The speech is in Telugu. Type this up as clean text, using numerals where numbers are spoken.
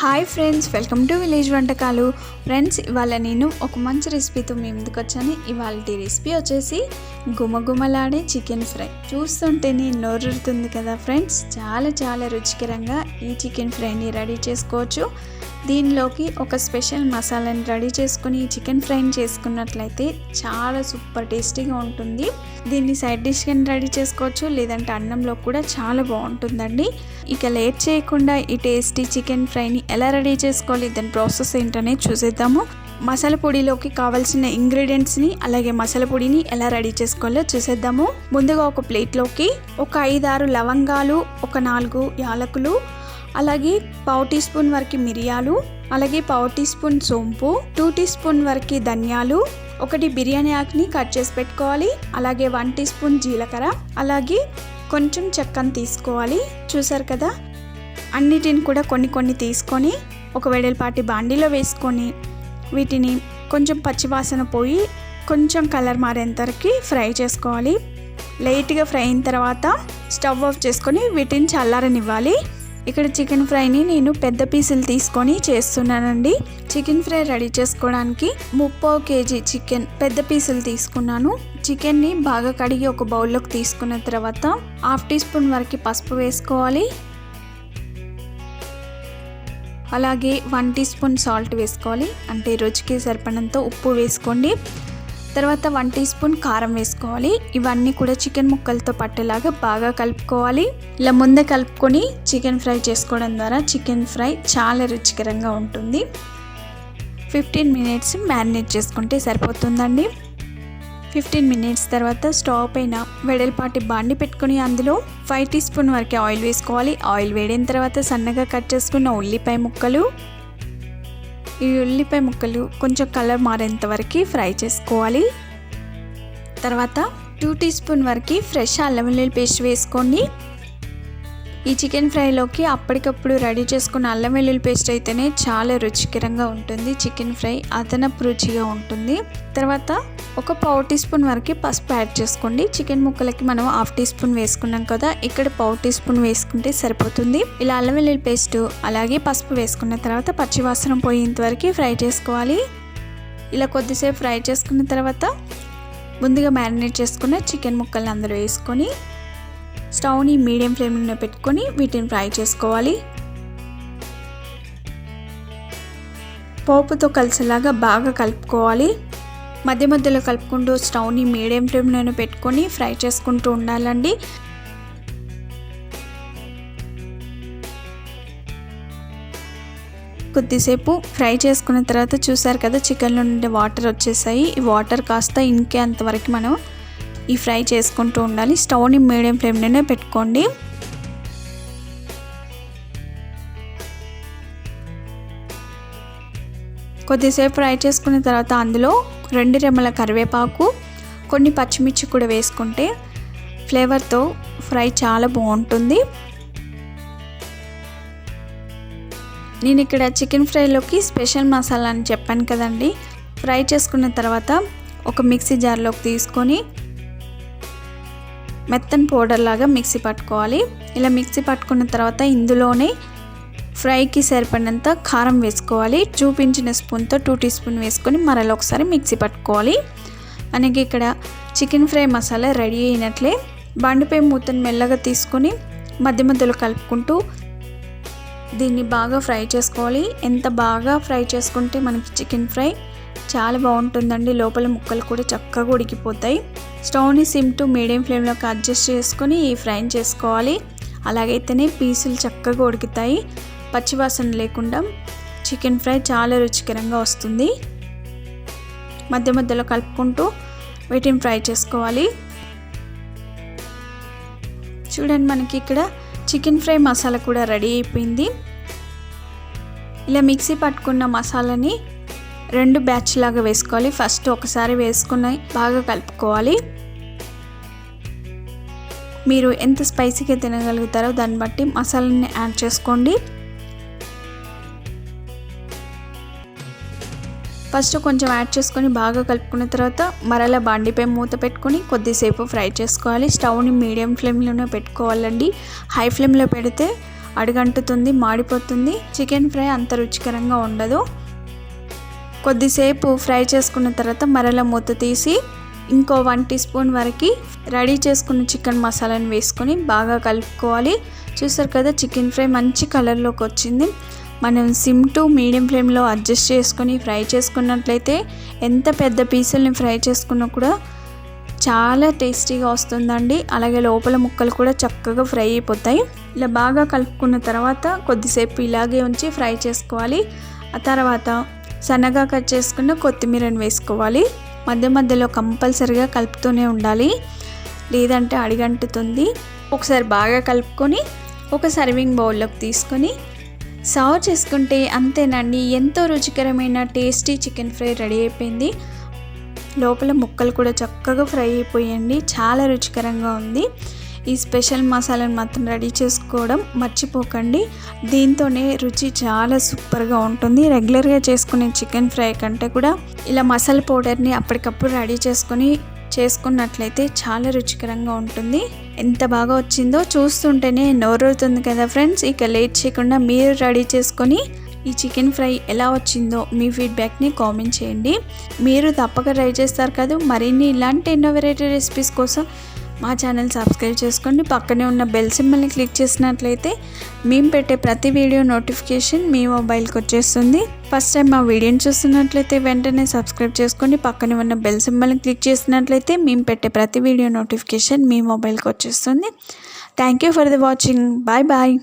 Hi friends, welcome to village వంటకాలు. ఫ్రెండ్స్, ఇవాళ నేను ఒక మంచి రెసిపీతో మీ ముందుకు వచ్చాను. ఇవాళ రెసిపీ వచ్చేసి గుమగుమలాడే చికెన్ ఫ్రై. చూస్తుంటేనే నోరుతుంది కదా ఫ్రెండ్స్. చాలా రుచికరంగా ఈ చికెన్ ఫ్రైని రెడీ చేసుకోవచ్చు. దీనిలోకి ఒక స్పెషల్ మసాలాని రెడీ చేసుకుని ఈ చికెన్ ఫ్రైని చేసుకున్నట్లయితే చాలా సూపర్ టేస్టీగా ఉంటుంది. దీన్ని సైడ్ డిష్ కింద రెడీ చేసుకోవచ్చు, లేదంటే అన్నంలో కూడా చాలా బాగుంటుందండి. ఇక లేట్ చేయకుండా ఈ టేస్టీ చికెన్ ఫ్రైని ఎలా రెడీ చేసుకోవాలి, దాని ప్రాసెస్ ఏంటనేది చూసేద్దాము. మసాలా పొడిలోకి కావాల్సిన ఇంగ్రీడియంట్స్ని అలాగే మసాలా పొడిని ఎలా రెడీ చేసుకోవాలో చూసేద్దాము. ముందుగా ఒక ప్లేట్లోకి ఒక 5-6 లవంగాలు, ఒక 4 యాలకులు, అలాగే 1/4 టీ స్పూన్ వరకు మిరియాలు, అలాగే 1/4 టీ స్పూన్ సోంపు, 2 టీ స్పూన్ వరకు ధనియాలు, 1 బిర్యానీ ఆకుని కట్ చేసి పెట్టుకోవాలి, అలాగే 1 టీ స్పూన్ జీలకర్ర, అలాగే కొంచెం చెక్కను తీసుకోవాలి. చూసారు కదా, అన్నిటిని కూడా కొన్ని తీసుకొని ఒక వెడల్పాటి బాండీలో వేసుకొని వీటిని కొంచెం పచ్చివాసన పోయి కొంచెం కలర్ మారేంత వరకు ఫ్రై చేసుకోవాలి. లైట్గా ఫ్రై అయిన తర్వాత స్టవ్ ఆఫ్ చేసుకొని వీటిని చల్లారనివ్వాలి. ఇక్కడ చికెన్ ఫ్రైని నేను పెద్ద పీసులు తీసుకొని చేస్తున్నానండి. చికెన్ ఫ్రై రెడీ చేసుకోవడానికి 3/4 కేజీ చికెన్ పెద్ద పీసులు తీసుకున్నాను. చికెన్ని బాగా కడిగి ఒక బౌల్లోకి తీసుకున్న తర్వాత 1/2 టీ స్పూన్ వరకు పసుపు వేసుకోవాలి. అలాగే 1 టీ స్పూన్ సాల్ట్ వేసుకోవాలి, అంటే రుచికి సరిపడినంత ఉప్పు వేసుకోండి. తర్వాత 1 టీ స్పూన్ కారం వేసుకోవాలి. ఇవన్నీ కూడా చికెన్ ముక్కలతో పట్టేలాగా బాగా కలుపుకోవాలి. ఇలా ముందే కలుపుకొని చికెన్ ఫ్రై చేసుకోవడం ద్వారా చికెన్ ఫ్రై చాలా రుచికరంగా ఉంటుంది. 15 మినిట్స్ మ్యారినేట్ చేసుకుంటే సరిపోతుందండి. 15 మినిట్స్ తర్వాత స్టవ్ పైన వెడల్పాటి బాండి పెట్టుకుని అందులో 5 టీ స్పూన్ వరకు ఆయిల్ వేసుకోవాలి. ఆయిల్ వేడిన తర్వాత సన్నగా కట్ చేసుకున్న ఉల్లిపాయ ముక్కలు, ఈ ఉల్లిపాయ ముక్కలు కొంచెం కలర్ మారేంత వరకు ఫ్రై చేసుకోవాలి. తర్వాత 2 టీ స్పూన్ వరకు ఫ్రెష్ అల్లం వెల్లుల్లి పేస్ట్ వేసుకోండి. ఈ చికెన్ ఫ్రైలోకి అప్పటికప్పుడు రెడీ చేసుకున్న అల్లం వెల్లుల్లి పేస్ట్ అయితేనే చాలా రుచికరంగా ఉంటుంది. చికెన్ ఫ్రై అదనపు రుచిగా ఉంటుంది. తర్వాత ఒక 1/4 టీ స్పూన్ వరకు పసుపు యాడ్ చేసుకోండి. చికెన్ ముక్కలకి మనం 1/2 టీ స్పూన్ వేసుకున్నాం కదా, ఇక్కడ 1/4 టీ స్పూన్ వేసుకుంటే సరిపోతుంది. ఇలా అల్లం వెల్లుల్లి పేస్ట్ అలాగే పసుపు వేసుకున్న తర్వాత పచ్చివాసన పోయేంత వరకు ఫ్రై చేసుకోవాలి. ఇలా కొద్దిసేపు ఫ్రై చేసుకున్న తర్వాత ముందుగా మ్యారినేట్ చేసుకున్న చికెన్ ముక్కల్ని అందులో వేసుకొని స్టవ్ని మీడియం ఫ్లేమ్లో పెట్టుకొని వీటిని ఫ్రై చేసుకోవాలి. పోపుతో కలిసేలాగా బాగా కలుపుకోవాలి. మధ్యలో కలుపుకుంటూ స్టవ్ని మీడియం ఫ్లేమ్లోనే పెట్టుకొని ఫ్రై చేసుకుంటూ ఉండాలండి. కొద్దిసేపు ఫ్రై చేసుకున్న తర్వాత చూసారు కదా, చికెన్లో నుండి వాటర్ వచ్చేసాయి. ఈ వాటర్ కాస్త ఇంకేంతవరకు మనం ఈ ఫ్రై చేసుకుంటూ ఉండాలి. స్టవ్ని మీడియం ఫ్లేమ్లోనే పెట్టుకోండి. కొద్దిసేపు ఫ్రై చేసుకున్న తర్వాత అందులో 2 రెమ్మల కరివేపాకు, కొన్ని పచ్చిమిర్చి కూడా వేసుకుంటే ఫ్లేవర్తో ఫ్రై చాలా బాగుంటుంది. నేను ఇక్కడ చికెన్ ఫ్రైలోకి స్పెషల్ మసాలా అని చెప్పాను కదండి. ఫ్రై చేసుకున్న తర్వాత ఒక మిక్సీ జార్లోకి తీసుకొని మెత్తని పౌడర్ లాగా మిక్సీ పట్టుకోవాలి. ఇలా మిక్సీ పట్టుకున్న తర్వాత ఇందులోనే ఫ్రైకి సరిపడినంత కారం వేసుకోవాలి. చూపించిన స్పూన్తో 2 టీ స్పూన్ వేసుకొని మరలా ఒకసారి మిక్సీ పట్టుకోవాలి. మనకి ఇక్కడ చికెన్ ఫ్రై మసాలా రెడీ అయినట్లే. బండిపై మూతను మెల్లగా తీసుకొని మధ్యలో కలుపుకుంటూ దీన్ని బాగా ఫ్రై చేసుకోవాలి. ఎంత బాగా ఫ్రై చేసుకుంటే మనకి చికెన్ ఫ్రై చాలా బాగుంటుందండి. లోపల ముక్కలు కూడా చక్కగా ఉడికిపోతాయి. స్టవ్ని సిమ్ టు మీడియం ఫ్లేమ్లోకి అడ్జస్ట్ చేసుకొని ఈ ఫ్రైని చేసుకోవాలి. అలాగైతేనే పీసులు చక్కగా ఉడుకుతాయి. పచ్చివాసన లేకుండా చికెన్ ఫ్రై చాలా రుచికరంగా వస్తుంది. మధ్యలో కలుపుకుంటూ వీటిని ఫ్రై చేసుకోవాలి. చూడండి, మనకి ఇక్కడ చికెన్ ఫ్రై మసాలా కూడా రెడీ అయిపోయింది. ఇలా మిక్సీ పట్టుకున్న మసాలాని 2 బ్యాచ్ లాగా వేసుకోవాలి. ఫస్ట్ ఒకసారి వేసుకుని బాగా కలుపుకోవాలి. మీరు ఎంత స్పైసీగా తినగలుగుతారో దాన్ని బట్టి మసాలాని యాడ్ చేసుకోండి. ఫస్ట్ కొంచెం యాడ్ చేసుకొని బాగా కలుపుకున్న తర్వాత మరలా బాండిపై మూత పెట్టుకొని కొద్దిసేపు ఫ్రై చేసుకోవాలి. స్టవ్ని మీడియం ఫ్లేమ్లోనే పెట్టుకోవాలండి. హై ఫ్లేమ్లో పెడితే అడుగంటుతుంది, మాడిపోతుంది. చికెన్ ఫ్రై అంత రుచికరంగా ఉండదు. కొద్దిసేపు ఫ్రై చేసుకున్న తర్వాత మరలా మూత తీసి ఇంకో 1 టీ స్పూన్ వరకు రెడీ చేసుకున్న చికెన్ మసాలాను వేసుకొని బాగా కలుపుకోవాలి. చూసారు కదా, చికెన్ ఫ్రై మంచి కలర్లోకి వచ్చింది. మనం సిమ్ టు మీడియం ఫ్లేమ్లో అడ్జస్ట్ చేసుకొని ఫ్రై చేసుకున్నట్లయితే ఎంత పెద్ద పీసుల్ని ఫ్రై చేసుకున్నా కూడా చాలా టేస్టీగా వస్తుందండి. అలాగే లోపల ముక్కలు కూడా చక్కగా ఫ్రై అయిపోతాయి. ఇలా బాగా కలుపుకున్న తర్వాత కొద్దిసేపు ఇలాగే ఉంచి ఫ్రై చేసుకోవాలి. ఆ తర్వాత సన్నగా కట్ చేసుకున్న కొత్తిమీరని వేసుకోవాలి. మధ్య మధ్యలో కంపల్సరిగా కలుపుతూనే ఉండాలి, లేదంటే అడిగంటుతుంది. ఒకసారి బాగా కలుపుకొని ఒక సర్వింగ్ బౌల్లోకి తీసుకొని సర్వ్ చేసుకుంటే అంతేనండి, ఎంతో రుచికరమైన టేస్టీ చికెన్ ఫ్రై రెడీ అయిపోయింది. లోపల ముక్కలు కూడా చక్కగా ఫ్రై అయిపోయండి, చాలా రుచికరంగా ఉంది. ఈ స్పెషల్ మసాలాను మాత్రం రెడీ చేసుకోవడం మర్చిపోకండి. దీంతోనే రుచి చాలా సూపర్గా ఉంటుంది. రెగ్యులర్గా చేసుకునే చికెన్ ఫ్రై కంటే కూడా ఇలా మసాలా పౌడర్ని అప్పటికప్పుడు రెడీ చేసుకున్నట్లయితే చాలా రుచికరంగా ఉంటుంది. ఎంత బాగా వచ్చిందో చూస్తుంటేనే నోరూరుతుంది కదా ఫ్రెండ్స్. ఇక లేట్ చేయకుండా మీరు రెడీ చేసుకొని ఈ చికెన్ ఫ్రై ఎలా వచ్చిందో మీ ఫీడ్బ్యాక్ని కామెంట్ చేయండి. మీరు తప్పక ట్రై చేస్తారు కదా. మరిన్ని ఇలాంటి ఎన్నో వెరైటీ రెసిపీస్ కోసం మా ఛానల్ సబ్స్క్రైబ్ చేసుకోండి. పక్కనే ఉన్న బెల్ సింబల్ని క్లిక్ చేసినట్లయితే మేము పెట్టే ప్రతి వీడియో నోటిఫికేషన్ మీ మొబైల్కి వచ్చేస్తుంది. ఫస్ట్ టైం మా వీడియోని చూస్తున్నట్లయితే వెంటనే సబ్స్క్రైబ్ చేసుకోండి. పక్కనే ఉన్న బెల్ సింబల్ని క్లిక్ చేసినట్లయితే మేము పెట్టే ప్రతి వీడియో నోటిఫికేషన్ మీ మొబైల్కి వచ్చేస్తుంది. Thank you for the watching. Bye bye.